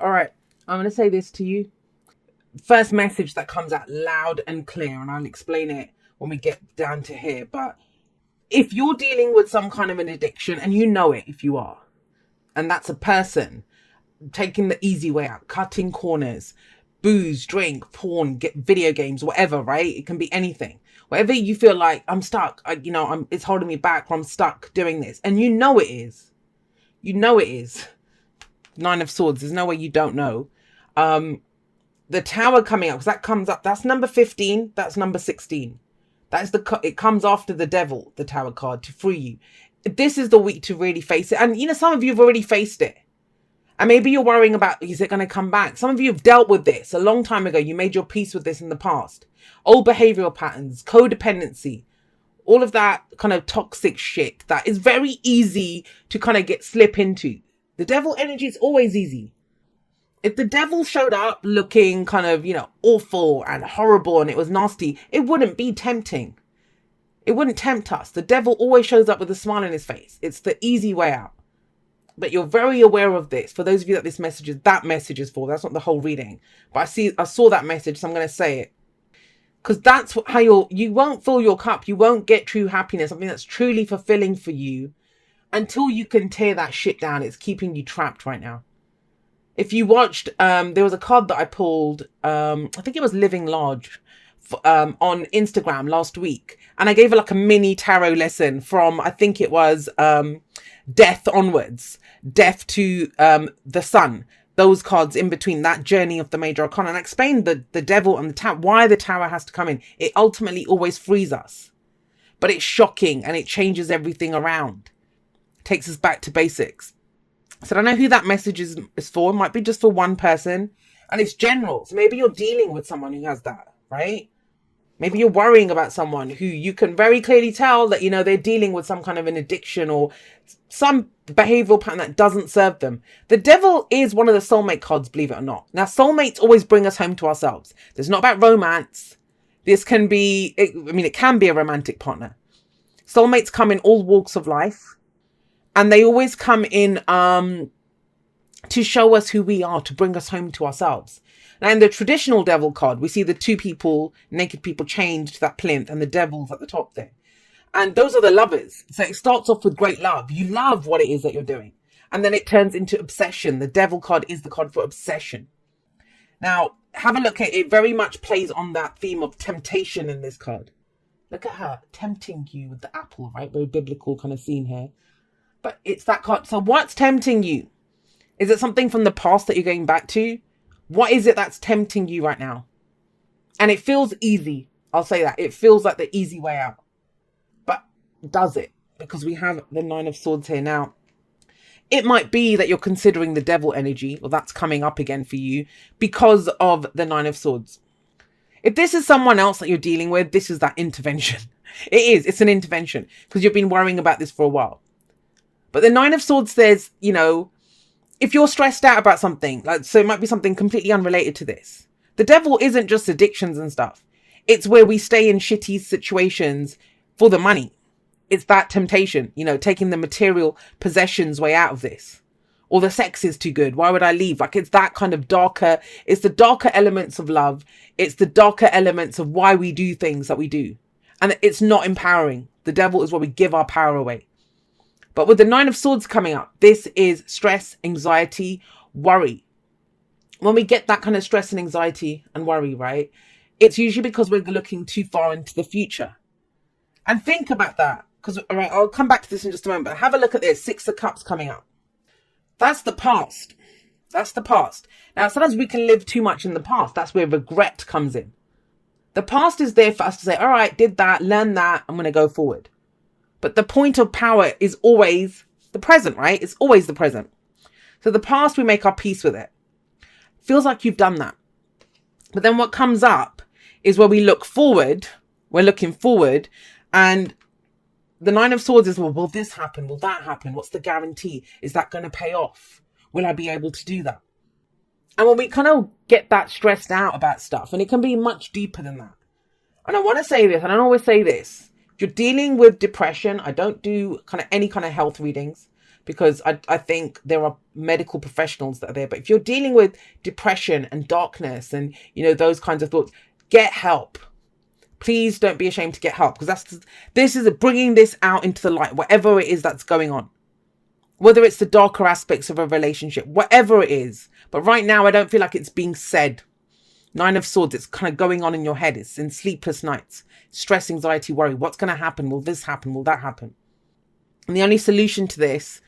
All right, I'm going to say this to you. First message that comes out loud and clear, and I'll explain it when we get down to here. But if you're dealing with some kind of an addiction, and you know it if you are, and that's a person taking the easy way out, cutting corners, booze, drink, porn, get video games, whatever, right? It can be anything. Whatever you feel like, I'm stuck, it's holding me back, or I'm stuck doing this. And you know it is. You know it is. Nine of Swords. There's no way you don't know. The Tower coming up, because that comes up. That's number 15. That's number 16. It comes after the Devil, the Tower card, to free you. This is the week to really face it. And, some of you have already faced it. And maybe you're worrying about, is it going to come back? Some of you have dealt with this a long time ago. You made your peace with this in the past. Old behavioral patterns, codependency, all of that kind of toxic shit that is very easy to kind of slip into. The devil energy is always easy. If the devil showed up looking kind of, awful and horrible and it was nasty, it wouldn't be tempting. It wouldn't tempt us. The devil always shows up with a smile on his face. It's the easy way out. But you're very aware of this. For those of you that that message is for, that's not the whole reading. But I saw that message, so I'm going to say it. Because that's how you won't fill your cup. You won't get true happiness, something that's truly fulfilling for you, until you can tear that shit down. It's keeping you trapped right now. If you watched, there was a card that I pulled, I think it was Living Large, on Instagram last week. And I gave her like a mini tarot lesson from, I think it was death onwards, death to the sun. Those cards in between, that journey of the major arcana. And I explained the devil and the tower, why the tower has to come in. It ultimately always frees us. But it's shocking and it changes everything around. Takes us back to basics. So I don't know who that message is for. It might be just for one person. And it's general. So maybe you're dealing with someone who has that, right? Maybe you're worrying about someone who you can very clearly tell that, they're dealing with some kind of an addiction or some behavioral pattern that doesn't serve them. The devil is one of the soulmate cards, believe it or not. Now, soulmates always bring us home to ourselves. It's not about romance. This can be, it can be a romantic partner. Soulmates come in all walks of life. And they always come in to show us who we are, to bring us home to ourselves. Now, in the traditional devil card, we see the two people, naked people chained to that plinth, and the devil's at the top there. And those are the lovers. So it starts off with great love. You love what it is that you're doing. And then it turns into obsession. The devil card is the card for obsession. Now, have a look at it. It very much plays on that theme of temptation in this card. Look at her tempting you with the apple, right? Very biblical kind of scene here. But it's that card. So what's tempting you? Is it something from the past that you're going back to? What is it that's tempting you right now? And it feels easy. I'll say that. It feels like the easy way out. But does it? Because we have the Nine of Swords here now. It might be that you're considering the devil energy, or that's coming up again for you because of the Nine of Swords. If this is someone else that you're dealing with, this is that intervention. It is. It's an intervention because you've been worrying about this for a while. But the Nine of Swords says, if you're stressed out about something, so it might be something completely unrelated to this. The devil isn't just addictions and stuff. It's where we stay in shitty situations for the money. It's that temptation, taking the material possessions way out of this. Or the sex is too good. Why would I leave? It's that kind of darker, it's the darker elements of love. It's the darker elements of why we do things that we do. And it's not empowering. The devil is where we give our power away. But with the Nine of Swords coming up, this is stress, anxiety, worry. When we get that kind of stress and anxiety and worry, right, it's usually because we're looking too far into the future. And think about that. Because, all right, I'll come back to this in just a moment. But have a look at this. Six of Cups coming up. That's the past. That's the past. Now, sometimes we can live too much in the past. That's where regret comes in. The past is there for us to say, all right, did that, learn that, I'm going to go forward. But the point of power is always the present, right? It's always the present. So the past, we make our peace with it. Feels like you've done that. But then what comes up is where we look forward. We're looking forward. And the Nine of Swords is, well, will this happen? Will that happen? What's the guarantee? Is that going to pay off? Will I be able to do that? And when we kind of get that stressed out about stuff, and it can be much deeper than that. And I want to say this, and I always say this. If you're dealing with depression, I don't do any kind of health readings because I think there are medical professionals that are there. But if you're dealing with depression and darkness and, you know, those kinds of thoughts, get help. Please don't be ashamed to get help, because this is bringing this out into the light, whatever it is that's going on. Whether it's the darker aspects of a relationship, whatever it is. But right now, I don't feel like it's being said. 9 of Swords, it's kind of going on in your head. It's in sleepless nights, stress, anxiety, worry. What's going to happen? Will this happen? Will that happen? And the only solution to this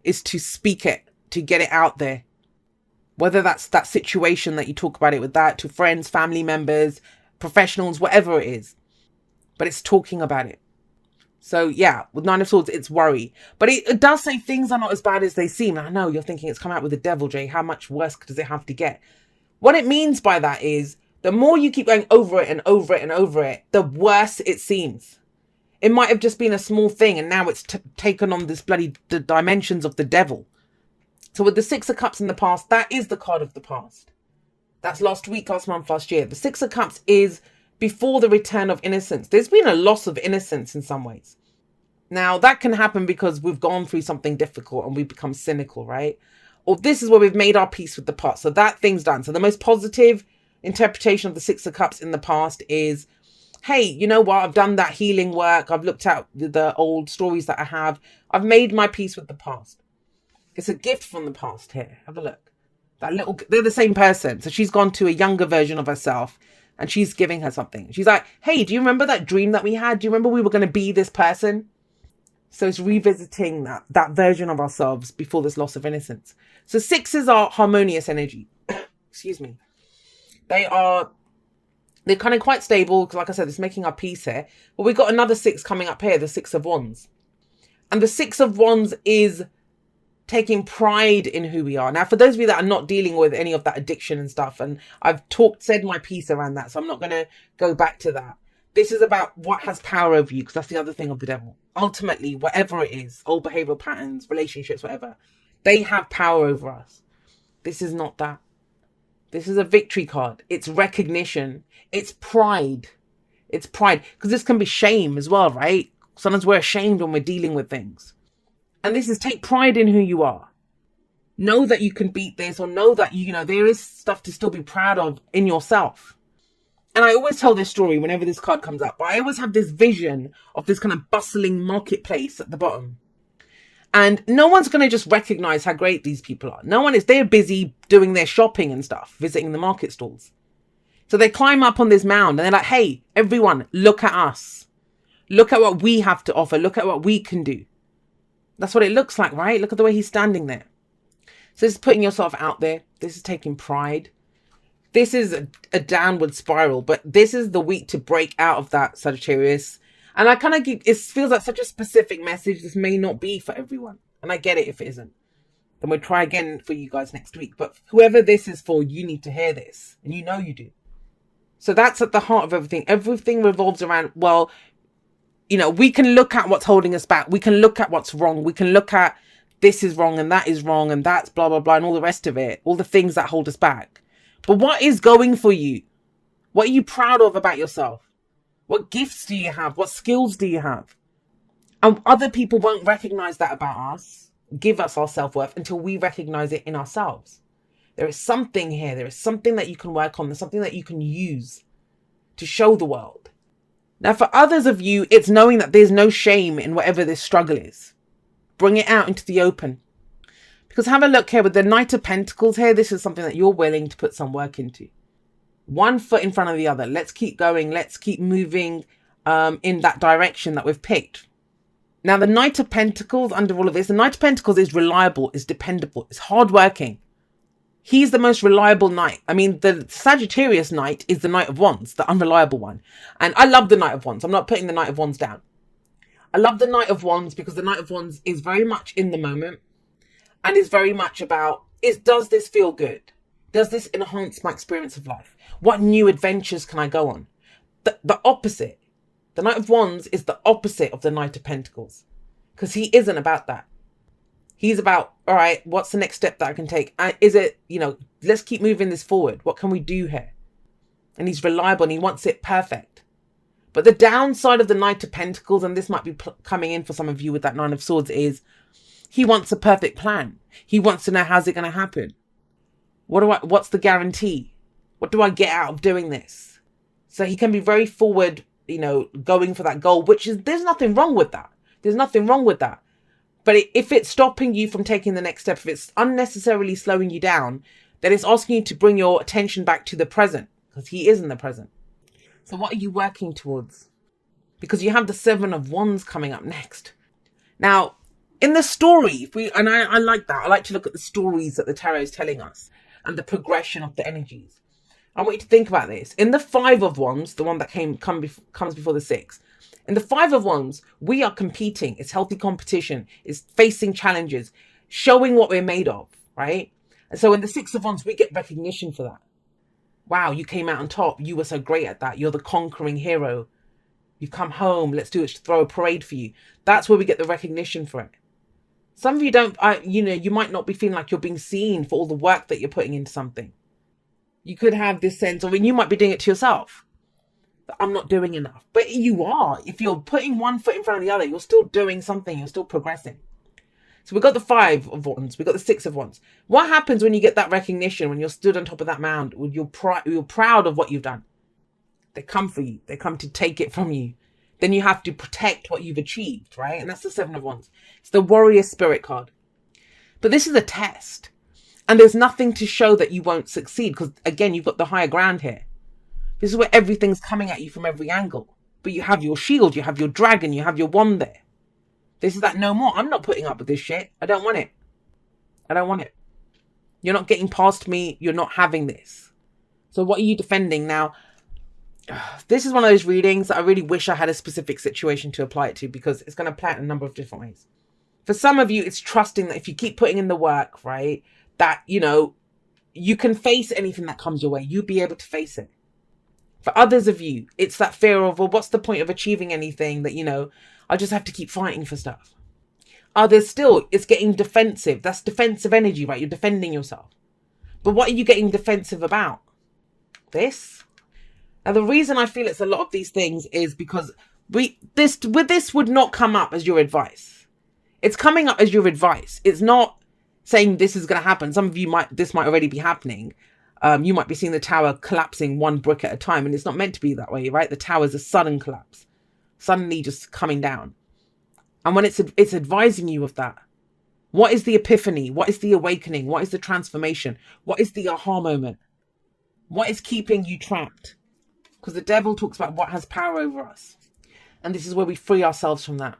is to speak it, to get it out there. Whether that's that situation that you talk about it with, that to friends, family members, professionals, whatever it is. But it's talking about it. So yeah, with 9 of Swords, it's worry. But it does say things are not as bad as they seem. I know you're thinking it's come out with the devil, Jay. How much worse does it have to get? What it means by that is the more you keep going over it and over it and over it, the worse it seems. It might have just been a small thing, and now it's taken on this bloody dimensions of the devil. So with the 6 of Cups in the past, that is the card of the past. That's last week, last month, last year. The 6 of Cups is before the return of innocence. There's been a loss of innocence in some ways. Now, that can happen because we've gone through something difficult and we become cynical, right? Or this is where we've made our peace with the past. So that thing's done. So the most positive interpretation of the 6 of Cups in the past is, hey, you know what? I've done that healing work. I've looked at the old stories that I have. I've made my peace with the past. It's a gift from the past here. Have a look. They're the same person. So she's gone to a younger version of herself and she's giving her something. She's like, hey, do you remember that dream that we had? Do you remember we were going to be this person? So it's revisiting that version of ourselves before this loss of innocence. So 6s are harmonious energy. Excuse me. They're kind of quite stable because, like I said, it's making our peace here. But we've got another 6 coming up here, the 6 of Wands. And the 6 of Wands is taking pride in who we are. Now, for those of you that are not dealing with any of that addiction and stuff, and I've said my piece around that, so I'm not going to go back to that. This is about what has power over you, because that's the other thing of the devil. Ultimately, whatever it is, old behavioral patterns, relationships, whatever, they have power over us. This is not that. This is a victory card. It's recognition. It's pride. It's pride. Because this can be shame as well, right? Sometimes we're ashamed when we're dealing with things. And this is take pride in who you are. Know that you can beat this, or know that, you know, there is stuff to still be proud of in yourself. And I always tell this story whenever this card comes up, but I always have this vision of this kind of bustling marketplace at the bottom. And no one's going to just recognize how great these people are. No one is. They're busy doing their shopping and stuff, visiting the market stalls. So they climb up on this mound and they're like, hey, everyone, look at us. Look at what we have to offer. Look at what we can do. That's what it looks like, right? Look at the way he's standing there. So this is putting yourself out there. This is taking pride. This is a downward spiral, but this is the week to break out of that, Sagittarius. And I kind of it feels like such a specific message. This may not be for everyone. And I get it if it isn't. Then we'll try again for you guys next week. But whoever this is for, you need to hear this. And you know you do. So that's at the heart of everything. Everything revolves around, well, you know, we can look at what's holding us back. We can look at what's wrong. We can look at this is wrong and that is wrong and that's blah, blah, blah and all the rest of it. All the things that hold us back. But what is going for you? What are you proud of about yourself? What gifts do you have? What skills do you have? And other people won't recognize that about us, give us our self-worth until we recognize it in ourselves. There is something here. There is something that you can work on. There's something that you can use to show the world. Now, for others of you, it's knowing that there's no shame in whatever this struggle is. Bring it out into the open. Because have a look here with the Knight of Pentacles here. This is something that you're willing to put some work into. One foot in front of the other. Let's keep going. Let's keep moving in that direction that we've picked. Now, the Knight of Pentacles under all of this, the Knight of Pentacles is reliable, is dependable, is hardworking. He's the most reliable knight. I mean, the Sagittarius knight is the Knight of Wands, the unreliable one. And I love the Knight of Wands. I'm not putting the Knight of Wands down. I love the Knight of Wands because the Knight of Wands is very much in the moment and is very much about, does this feel good? Does this enhance my experience of life? What new adventures can I go on? The opposite. The Knight of Wands is the opposite of the Knight of Pentacles because he isn't about that. He's about, all right, what's the next step that I can take? Is it, you know, let's keep moving this forward. What can we do here? And he's reliable and he wants it perfect. But the downside of the Knight of Pentacles, and this might be coming in for some of you with that 9 of Swords, is He wants a perfect plan. He wants to know, how's it going to happen? What's the guarantee? What do I get out of doing this? So he can be very forward, going for that goal, there's nothing wrong with that. There's nothing wrong with that. But if it's stopping you from taking the next step, if it's unnecessarily slowing you down, then it's asking you to bring your attention back to the present, because he is in the present. So what are you working towards? Because you have the 7 of Wands coming up next. Now, in the story, I like that. I like to look at the stories that the tarot is telling us and the progression of the energies. I want you to think about this. In the 5 of Wands, the one that comes before the 6, in the 5 of Wands, we are competing. It's healthy competition. It's facing challenges, showing what we're made of, right? And so in the 6 of Wands, we get recognition for that. Wow, you came out on top. You were so great at that. You're the conquering hero. You've come home. Let's throw a parade for you. That's where we get the recognition for it. Some of you don't, you might not be feeling like you're being seen for all the work that you're putting into something. You could have this sense of, and you might be doing it to yourself, that I'm not doing enough. But you are. If you're putting one foot in front of the other, you're still doing something. You're still progressing. So we've got the 5 of Wands. We've got the 6 of Wands. What happens when you get that recognition, when you're stood on top of that mound, when you're proud of what you've done? They come for you. They come to take it from you. Then you have to protect what you've achieved, right? And that's the 7 of Wands. It's the warrior spirit card. But this is a test. And there's nothing to show that you won't succeed, because, again, you've got the higher ground here. This is where everything's coming at you from every angle. But you have your shield, you have your dragon, you have your wand there. This is that no more. I'm not putting up with this shit. I don't want it. I don't want it. You're not getting past me. You're not having this. So what are you defending now? This is one of those readings that I really wish I had a specific situation to apply it to, because it's going to play it in a number of different ways. For some of you, it's trusting that if you keep putting in the work, right, that, you can face anything that comes your way. You'll be able to face it. For others of you, it's that fear of, well, what's the point of achieving anything that, I just have to keep fighting for stuff. Others still, it's getting defensive. That's defensive energy, right? You're defending yourself. But what are you getting defensive about? This? Now, the reason I feel it's a lot of these things is because this would not come up as your advice. It's coming up as your advice. It's not saying this is going to happen. Some of you this might already be happening. You might be seeing the tower collapsing one brick at a time, and it's not meant to be that way, right? The tower is a sudden collapse, suddenly just coming down. And when it's advising you of that, what is the epiphany? What is the awakening? What is the transformation? What is the aha moment? What is keeping you trapped? Because the devil talks about what has power over us. And this is where we free ourselves from that.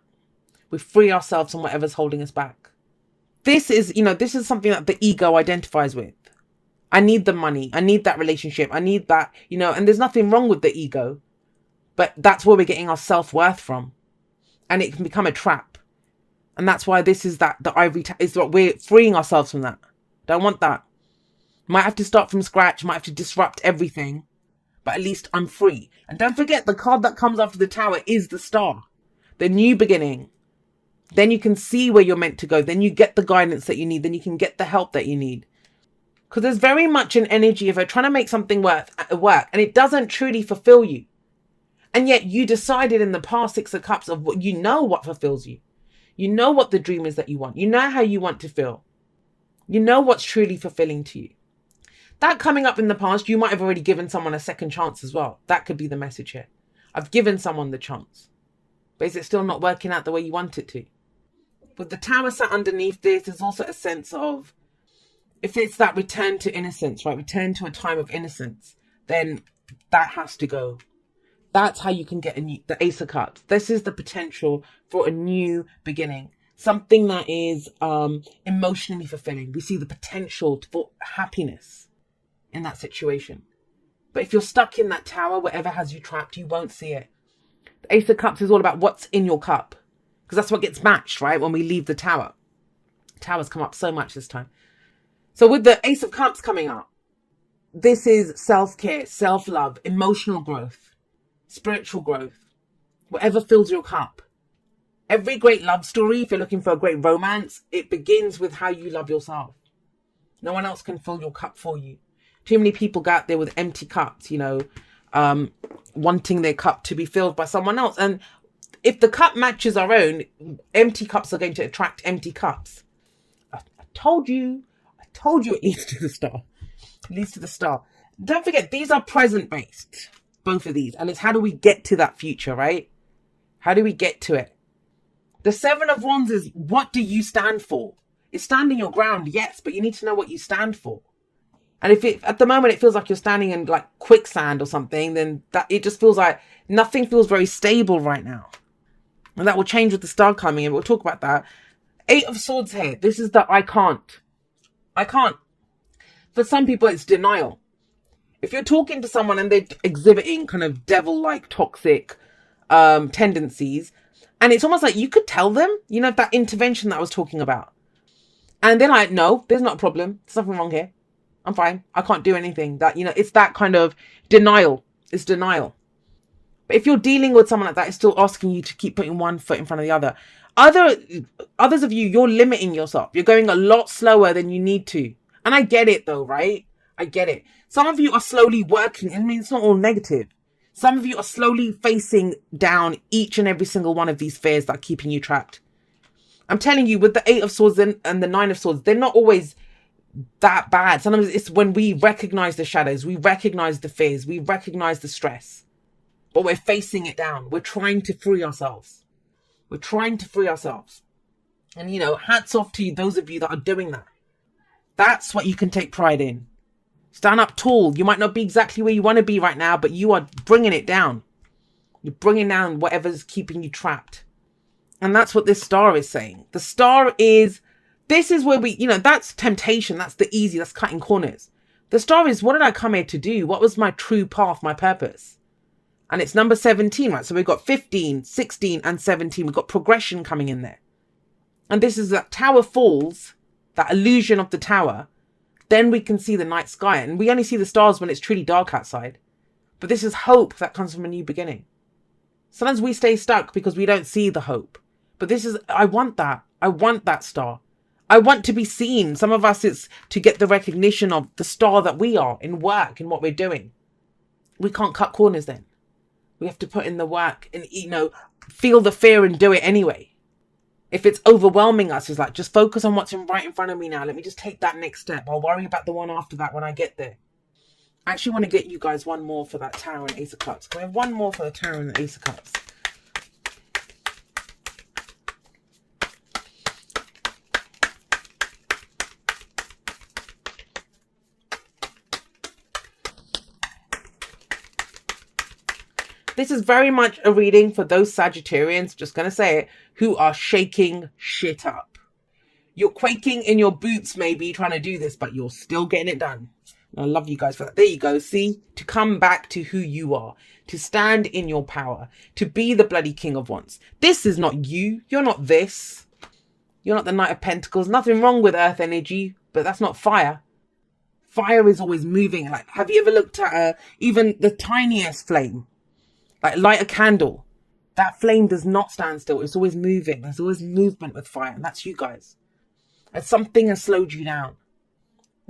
We free ourselves from whatever's holding us back. This is something that the ego identifies with. I need the money. I need that relationship. I need that, and there's nothing wrong with the ego. But that's where we're getting our self-worth from. And it can become a trap. And that's why this is the ivory is what we're freeing ourselves from that. Don't want that. Might have to start from scratch. Might have to disrupt everything. But at least I'm free. And don't forget, the card that comes after the tower is the star. The new beginning. Then you can see where you're meant to go. Then you get the guidance that you need. Then you can get the help that you need. Because there's very much an energy of her trying to make something work. And it doesn't truly fulfill you. And yet you decided in the past 6 of Cups of what what fulfills you. You know what the dream is that you want. You know how you want to feel. You know what's truly fulfilling to you. That coming up in the past, you might have already given someone a second chance as well. That could be the message here. I've given someone the chance. But is it still not working out the way you want it to? With the tower sat underneath this, there's also a sense of, if it's that return to innocence, right? Return to a time of innocence, then that has to go. That's how you can get the Ace of Cups. This is the potential for a new beginning. Something that is emotionally fulfilling. We see the potential for happiness in that situation. But if you're stuck in that tower, whatever has you trapped, you won't see it. The Ace of Cups is all about what's in your cup. Because that's what gets matched, right? When we leave the tower. Towers come up so much this time. So with the Ace of Cups coming up, this is self-care, self-love, emotional growth, spiritual growth, whatever fills your cup. Every great love story, if you're looking for a great romance, it begins with how you love yourself. No one else can fill your cup for you. Too many people go out there with empty cups, wanting their cup to be filled by someone else. And If the cup matches our own, empty cups are going to attract empty cups. I told you. It leads to the star. It leads to the star. Don't forget, these are present based. Both of these. And it's how do we get to that future, right? How do we get to it? The Seven of Wands is, what do you stand for? It's standing your ground, yes, but you need to know what you stand for. And if it, at the moment it feels like you're standing in like quicksand or something, then that it just feels like nothing feels very stable right now. And that will change with the star coming in. We'll talk about that. 8 of Swords here. This is the I can't. I can't. For some people, it's denial. If you're talking to someone and they're exhibiting kind of devil-like toxic tendencies, and it's almost like you could tell them, you know, that intervention that I was talking about. And they're like, no, there's not a problem. There's nothing wrong here. I'm fine. I can't do anything. That, you know, it's that kind of denial. It's denial. But if you're dealing with someone like that, it's still asking you to keep putting one foot in front of the other. Others of you, you're limiting yourself. You're going a lot slower than you need to. And I get it though, right? I get it. Some of you are slowly working. I mean, it's not all negative. Some of you are slowly facing down each and every single one of these fears that are keeping you trapped. I'm telling you, with the 8 of Swords and the 9 of Swords, they're not always that bad. Sometimes it's when we recognize the shadows, we recognize the fears, we recognize the stress, but we're facing it down. We're trying to free ourselves. We're trying to free ourselves. And, you know, hats off to you, those of you that are doing that. That's what you can take pride in. Stand up tall. You might not be exactly where you want to be right now, but you are bringing it down. You're bringing down whatever's keeping you trapped. And that's what this star is saying. The star is, this is where we, you know, that's temptation. That's the easy, that's cutting corners. The star is, what did I come here to do? What was my true path, my purpose? And it's number 17, right? So we've got 15, 16, and 17. We've got progression coming in there. And this is that tower falls, that illusion of the tower. Then we can see the night sky. And we only see the stars when it's truly dark outside. But this is hope that comes from a new beginning. Sometimes we stay stuck because we don't see the hope. But this is, I want that. I want that star. I want to be seen. Some of us, it's to get the recognition of the star that we are in work, in what we're doing. We can't cut corners then. We have to put in the work and, you know, feel the fear and do it anyway. If it's overwhelming us, it's like, just focus on what's right in front of me now. Let me just take that next step. I'll worry about the one after that when I get there. I actually want to get you guys one more for that Tower and Ace of Cups. Can we have one more for the Tower and the Ace of Cups? This is very much a reading for those Sagittarians, just going to say it, who are shaking shit up. You're quaking in your boots maybe trying to do this, but you're still getting it done. And I love you guys for that. There you go. See, to come back to who you are, to stand in your power, to be the bloody King of Wands. This is not you. You're not this. You're not the Knight of Pentacles. Nothing wrong with earth energy, but that's not fire. Fire is always moving. Like, have you ever looked at even the tiniest flame? Like, light a candle. That flame does not stand still. It's always moving. There's always movement with fire. And that's you guys. And something has slowed you down.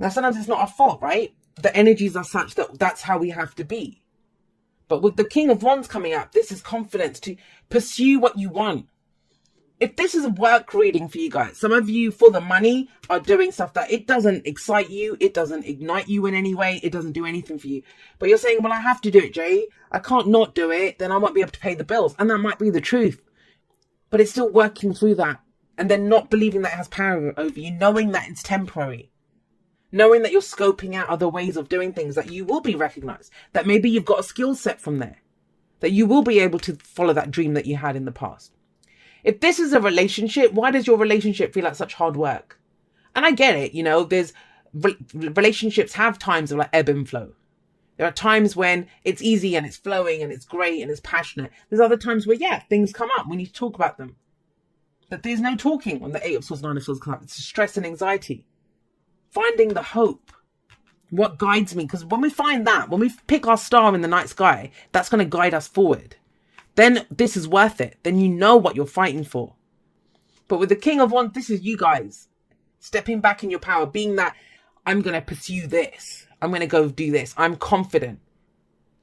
Now, sometimes it's not our fault, right? The energies are such that that's how we have to be. But with the King of Wands coming up, this is confidence to pursue what you want. If this is a work reading for you guys, some of you for the money are doing stuff that it doesn't excite you. It doesn't ignite you in any way. It doesn't do anything for you. But you're saying, well, I have to do it, Jay. I can't not do it. Then I won't be able to pay the bills. And that might be the truth. But it's still working through that. And then not believing that it has power over you. Knowing that it's temporary. Knowing that you're scoping out other ways of doing things. That you will be recognized. That maybe you've got a skill set from there. That you will be able to follow that dream that you had in the past. If this is a relationship, why does your relationship feel like such hard work? And I get it, you know, there's relationships have times of like ebb and flow. There are times when it's easy and it's flowing and it's great and it's passionate. There's other times where, yeah, things come up. We need to talk about them. But there's no talking when the 8 of Swords, 9 of Swords come up. It's stress and anxiety. Finding the hope. What guides me? Because when we find that, when we pick our star in the night sky, that's going to guide us forward. Then this is worth it. Then you know what you're fighting for. But with the King of Wands, this is you guys. Stepping back in your power. Being that, I'm going to pursue this. I'm going to go do this. I'm confident.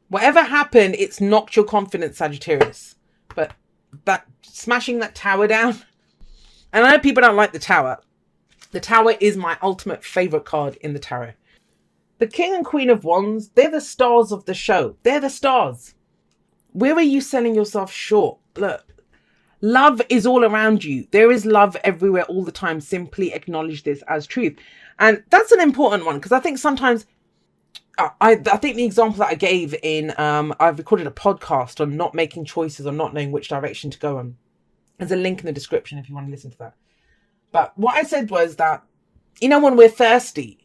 Whatever happened, it's knocked your confidence, Sagittarius. But smashing that tower down. And I know people don't like the tower. The tower is my ultimate favorite card in the tarot. The King and Queen of Wands, they're the stars of the show. They're the stars. Where are you selling yourself short? Look, love is all around you. There is love everywhere all the time. Simply acknowledge this as truth. And that's an important one, because I think sometimes, I think the example that I gave in, I've recorded a podcast on not making choices or not knowing which direction to go on. There's a link in the description if you want to listen to that. But what I said was that, you know, when we're thirsty.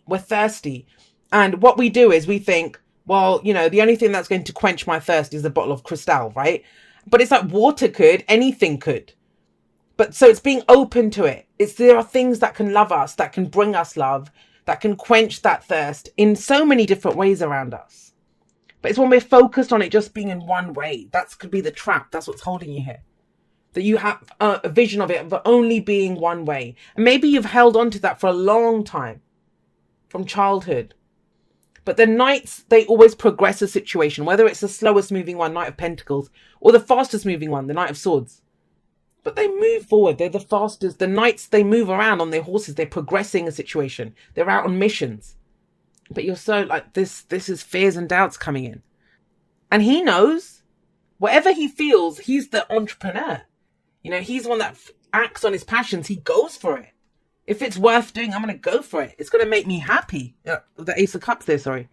And what we do is we think, well, you know, the only thing that's going to quench my thirst is a bottle of Cristal, right? But it's like water could, anything could. But so it's being open to it. There are things that can love us, that can bring us love, that can quench that thirst in so many different ways around us. But it's when we're focused on it just being in one way. That could be the trap. That's what's holding you here. That you have a vision of it, of only being one way. And maybe you've held on to that for a long time, from childhood. But the knights, they always progress a situation, whether it's the slowest moving one, Knight of Pentacles, or the fastest moving one, the Knight of Swords. But they move forward. They're the fastest. The knights, they move around on their horses. They're progressing a situation. They're out on missions. But you're so like, this is fears and doubts coming in. And he knows, whatever he feels, he's the entrepreneur. You know, he's the one that acts on his passions. He goes for it. If it's worth doing, I'm going to go for it. It's going to make me happy. The Ace of Cups there, sorry.